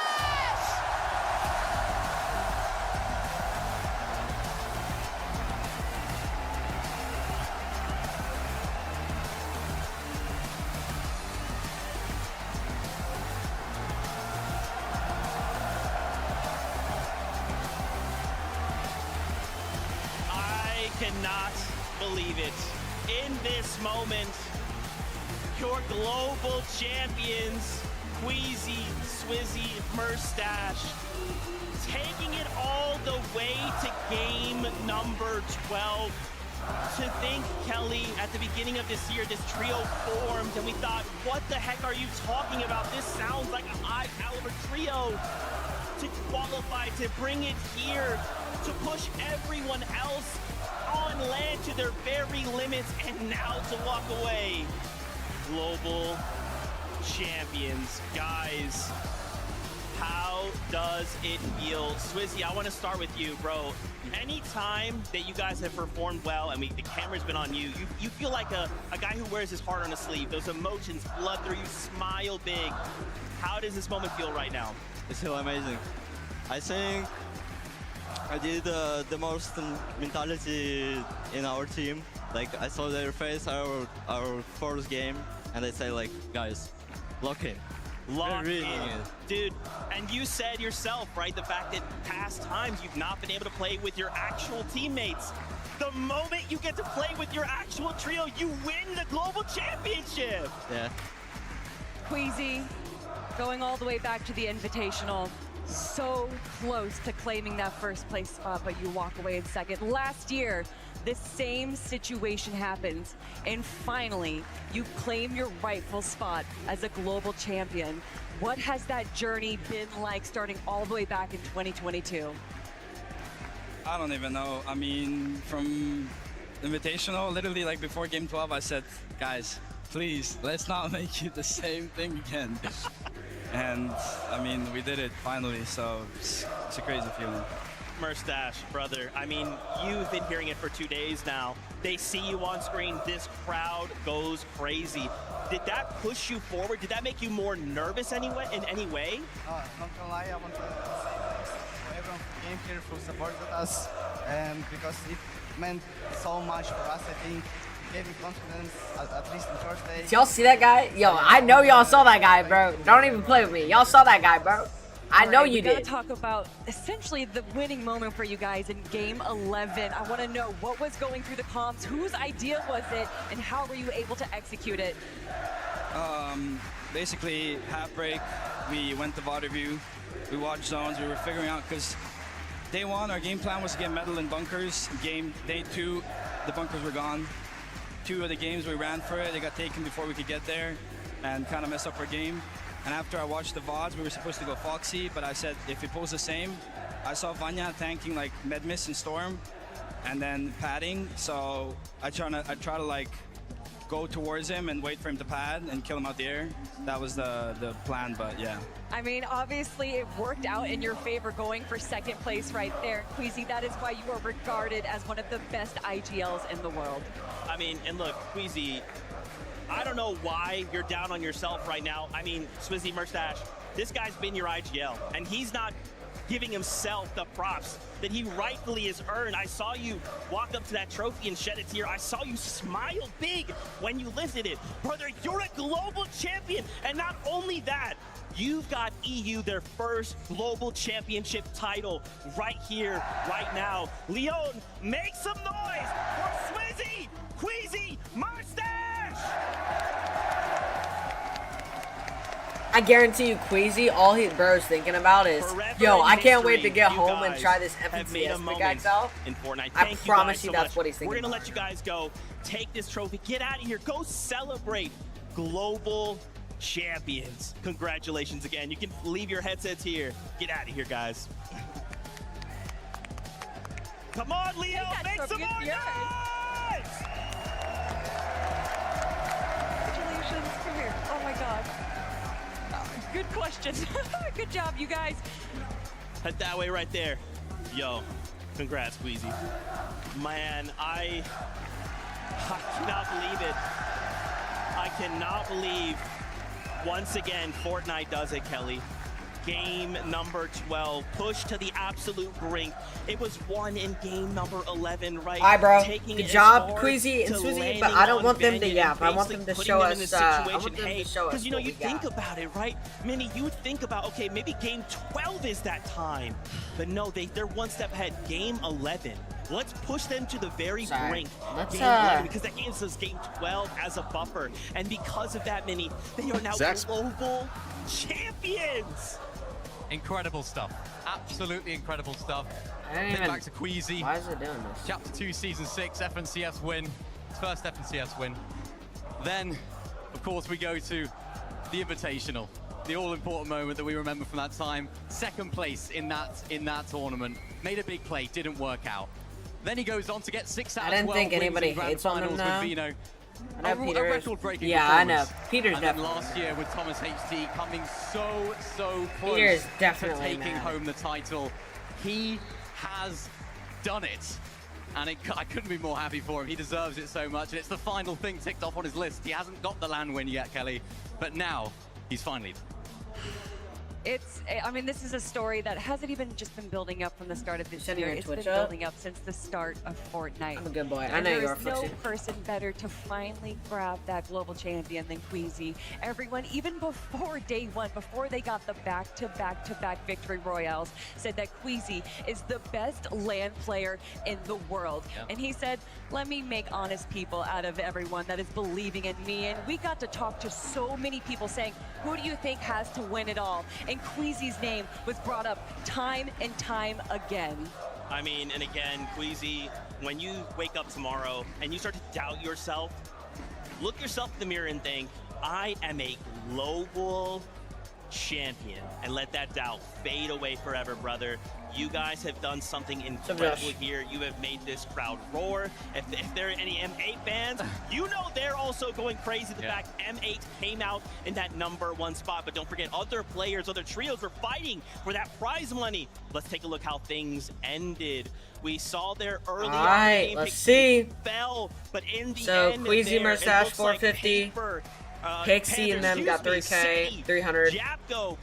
I cannot believe it. In this moment, your global champions, Queasy, Swizzy, Moustache, taking it all the way to game number 12. To think, Kelly, at the beginning of this year, this trio formed, and we thought, what the heck are you talking about? This sounds like a high-caliber trio. To qualify, to bring it here, to push everyone else on land to their very limits, and now to walk away. Global champions. Guys, how does it feel? Swizzy, I want to start with you, bro. Anytime that you guys have performed well, and the camera's been on you, you feel like a guy who wears his heart on his sleeve. Those emotions flood through you, smile big. How does this moment feel right now? It's still amazing. I think I did the most mentality in our team. Like, I saw their face our first game, and they say, like, guys, lock in. Lock in. Dude, and you said yourself, right, the fact that past times you've not been able to play with your actual teammates. The moment you get to play with your actual trio, you win the global championship. Yeah. Queasy, going all the way back to the Invitational, so close to claiming that first place spot, but you walk away in second. Last year, this same situation happens, and finally, you claim your rightful spot as a global champion. What has that journey been like starting all the way back in 2022? I don't even know. I mean, from Invitational, literally like before game 12, I said, guys, please, let's not make it the same thing again. And I mean, we did it finally, so it's a crazy feeling. Moustache, brother, I mean, you've been hearing it for 2 days now. They see you on screen, this crowd goes crazy. Did that push you forward? Did that make you more nervous anyway, in any way? Not gonna lie, I want to say thanks to everyone who came here, who supported us, because it meant so much for us, I think. Gave me confidence, at least in first day. Y'all see that guy? Yo, I know y'all saw that guy, bro. Don't even play with me. Y'all saw that guy, bro. I know you did. We gotta talk about essentially the winning moment for you guys in game 11. I want to know what was going through the comms, whose idea was it, and how were you able to execute it? Basically, half break, we went to VOD review, we watched zones, we were figuring out, because day one, our game plan was to get medal in bunkers. Day two, the bunkers were gone. 2 of the games we ran for it, they got taken before we could get there and kind of mess up our game. And after I watched the VODs, we were supposed to go Foxy, but I said if it pulls the same, I saw Vanya tanking like Medmiss and Storm and then padding, so I try to like go towards him and wait for him to pad and kill him out the air. That was the plan, but yeah. I mean, obviously it worked out in your favor going for second place right there. Queasy, that is why you are regarded as one of the best IGLs in the world. I mean, and look, Queasy, I don't know why you're down on yourself right now. I mean, Swizzy Moustache, this guy's been your IGL, and he's not giving himself the props that he rightfully has earned. I saw you walk up to that trophy and shed a tear. I saw you smile big when you lifted it. Brother, you're a global champion. And not only that, you've got EU their first global championship title right here, right now. Leon, make some noise for Swizzy, Queasy, Mustache! I guarantee you, Queasy, all he bro's thinking about is, yo, I can't wait to get home and try this FNCS pickaxe out. In Fortnite. I promise you that's what he's thinking. We're gonna let you guys go. Take this trophy, get out of here, go celebrate global champions. Congratulations again. You can leave your headsets here. Get out of here, guys. Come on, Leo, make some more noise! Congratulations. Come here. Oh my God. Good question. Good job, you guys. Head that way right there. Yo, congrats, Queasy. Man, I cannot believe it. I cannot believe, once again, Fortnite does it, Kelly. Game number 12, pushed to the absolute brink. It was won in game number 11, right? All right, bro. Taking Good job, Queasy and Swizzy, but I don't want them to yap. I want them to show us, because, you know, you think about it, right? Minnie, you would think about, okay, maybe game 12 is that time. But no, they're one step ahead. Game 11. Let's push them to the very brink. Let's, game 11, because that gives us game 12 as a buffer. And because of that, Minnie, they are now global champions. Incredible stuff. Absolutely incredible stuff. Back to Queasy. Why is it doing this? Chapter 2, Season 6, FNCS win. His first FNCS win. Then, of course, we go to the Invitational. The all-important moment that we remember from that time. Second place in that tournament. Made a big play, didn't work out. Then he goes on to get 6 out of 12 I didn't think anybody wins in hates on him now. Vino. I know Peter. A record-breaking I know. performance. Peter's and definitely. then last year with Thomas HT coming so close Peter's to definitely taking home the title. He has done it. And I couldn't be more happy for him. He deserves it so much. And it's the final thing ticked off on his list. He hasn't got the LAN win yet, Kelly. But now, he's finally done. I mean, this is a story that hasn't even just been building up from the start of this year. It's been Twitch building up since the start of Fortnite. I'm a good boy. I know you are. There's no person better to finally grab that global champion than Queasy. Everyone, even before day one, before they got the back-to-back victory royales, said that Queasy is the best LAN player in the world. Yep. And he said, let me make honest people out of everyone that is believing in me. And we got to talk to so many people saying, who do you think has to win it all? And Queasy's name was brought up time and time again. I mean, and again, Queasy, when you wake up tomorrow and you start to doubt yourself, look yourself in the mirror and think, I am a global champion, and let that doubt fade away forever, brother. You guys have done something incredible here. You have made this crowd roar. If there are any M8 fans, you know they're also going crazy. The fact M8 came out in that #1 spot, but don't forget other players, other trios were fighting for that prize money. Let's take a look how things ended. We saw their early game let's see. Fell, but in the end, Queasy Mustache 450. Pixie and them got 3K, 300. Japko,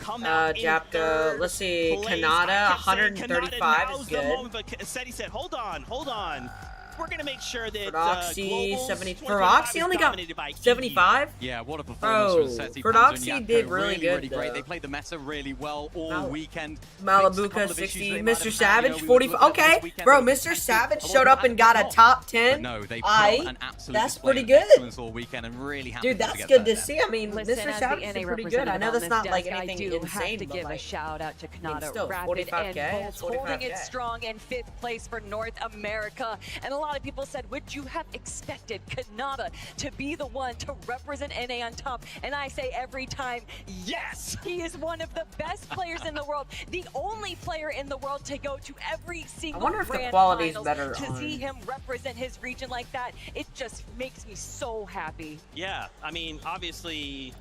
let's see, Kanata, 135 is good. But Seti said, hold on. We're going to make sure that Roxy, 70. Roxy only got 75? Yeah, what a performance from Seti. Roxy did really good, really great. They played the meta really well all weekend. Malibuka, 60. Mr. Savage, 45. Okay, bro, Mr. Savage showed up and got a top 10. No, they put an absolute that's pretty good. All weekend and really dude, that's good to see. I mean, Mr. Savage is pretty good. I know that's not like anything insane, to give a shout out to Kanata, still, Rapid, 45K, and Bolts, holding it strong in 5th place for North America. And a lot of people said, would you have expected Kanata to be the one to represent NA on top? And I say every time, yes! He is one of the best players in the world, the only player in the world to go to every single grand finals. I wonder if the quality is better to see him represent his region like that, it just makes me so happy. Yeah, I mean, obviously,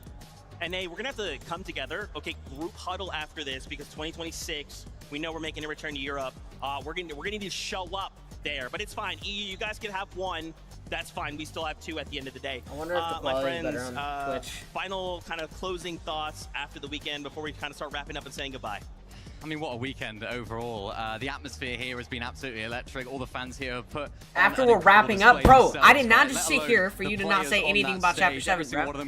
NA, we're gonna have to come together. Okay, group huddle after this, because 2026, we know we're making a return to Europe. We're gonna need to show up there, but it's fine. EU, you guys can have one. That's fine. We still have 2 at the end of the day. I wonder if the quality is better on Twitch. Final kind of closing thoughts after the weekend before we kind of start wrapping up and saying goodbye. I mean, what a weekend overall. The atmosphere here has been absolutely electric. All the fans here have put... After we're wrapping up, bro, I did not just sit here for you to not say anything about Chapter 7, bro.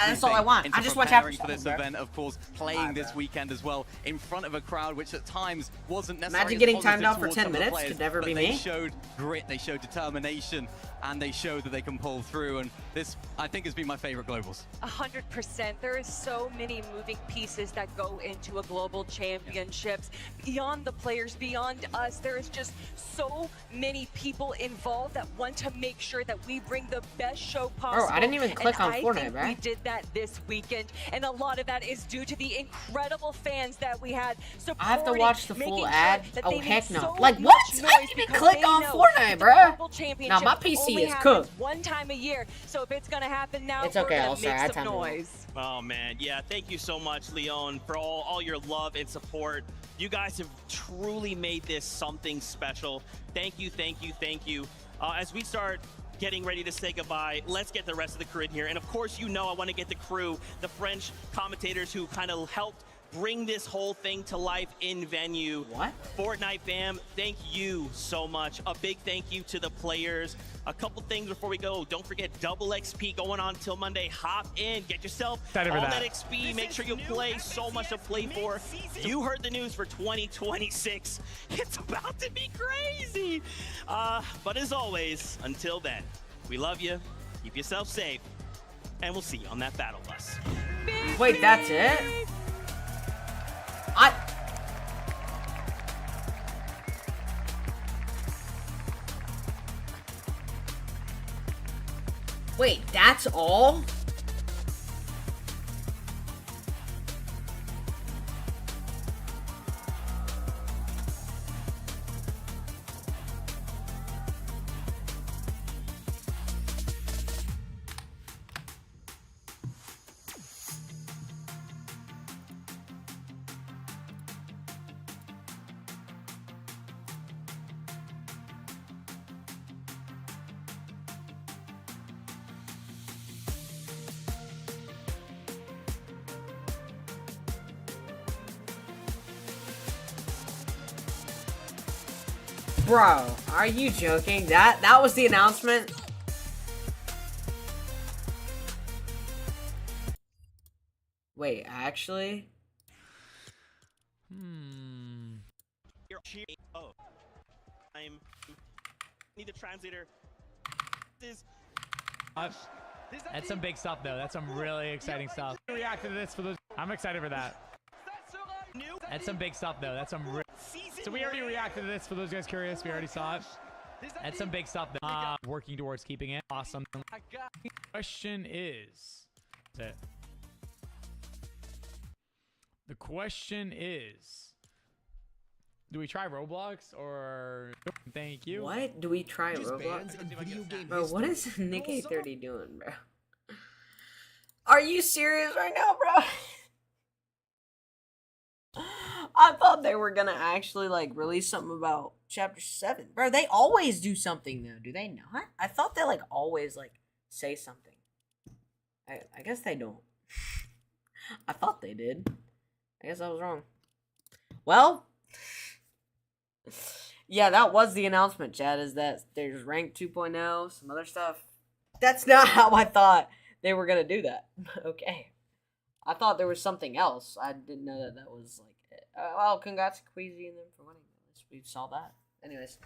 That's all I want. I just want Chapter 7, for this event, of course, playing this weekend as well, in front of a crowd which at times wasn't necessarily... Imagine getting timed out for 10 minutes. Could never be me. They showed grit, they showed determination, and they showed that they can pull through. And this, I think, has been my favorite globals. 100%. There is so many moving pieces that go into a global championships. Beyond the players, beyond us, there is just so many people involved that want to make sure that we bring the best show possible. Bro, I didn't even click on Fortnite, I think we did that this weekend, and a lot of that is due to the incredible fans that we had supporting. I have to watch the full ad. Oh, heck no. So like, what? I didn't even click on Fortnite, bro. Nah, my PC is cooked. One time a year, so if it's gonna happen now, it's okay. I'll make some noise. Oh man, yeah, thank you so much, Leon, for all your love and support. You guys have truly made this something special. Thank you, thank you, thank you. As we start getting ready to say goodbye, let's get the rest of the crew in here. And of course, you know I want to get the crew, the French commentators who kind of helped bring this whole thing to life in venue. What? Fortnite fam, thank you so much. A big thank you to the players. A couple things before we go. Don't forget double XP going on till Monday. Hop in, get yourself all that XP. Make sure you play. So much to play for. You heard the news for 2026. It's about to be crazy. But as always, until then, we love you. Keep yourself safe. And we'll see you on that battle bus. Wait, that's it? Wait, that's all? Bro, are you joking? That was the announcement? Wait, actually? Oh, I need a translator. That's some big stuff, though. That's some really exciting stuff. React to this for those. I'm excited for that. That's some big stuff, though. That's some. So we already reacted to this for those guys curious. We already saw it. That's some big stuff. Working towards keeping it awesome. Question is it? The question is, do we try Roblox or thank you? What? Do we try Roblox? Bro, what is Nick A30 doing, bro? Are you serious right now, bro? I thought they were gonna actually like release something about Chapter 7. Bro, they always do something though, do they not? I thought they like always like say something. I guess they don't. I thought they did. I guess I was wrong. Well, yeah, that was the announcement, Chad, is that there's rank 2.0, some other stuff. That's not how I thought they were gonna do that. Okay. I thought there was something else. I didn't know that that was like it. Well, congrats to Queasy and them for winning. At least we saw that. Anyways,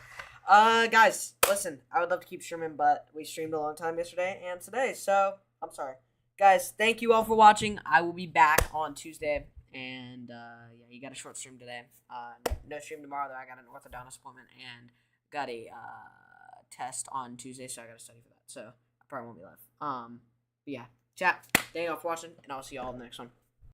guys, listen. I would love to keep streaming, but we streamed a long time yesterday and today, so I'm sorry, guys. Thank you all for watching. I will be back on Tuesday, and yeah, you got a short stream today. No stream tomorrow though. I got an orthodontist appointment and got a test on Tuesday, so I got to study for that. So I probably won't be live. But yeah. Chat, thank you all for watching, and I'll see you all in the next one.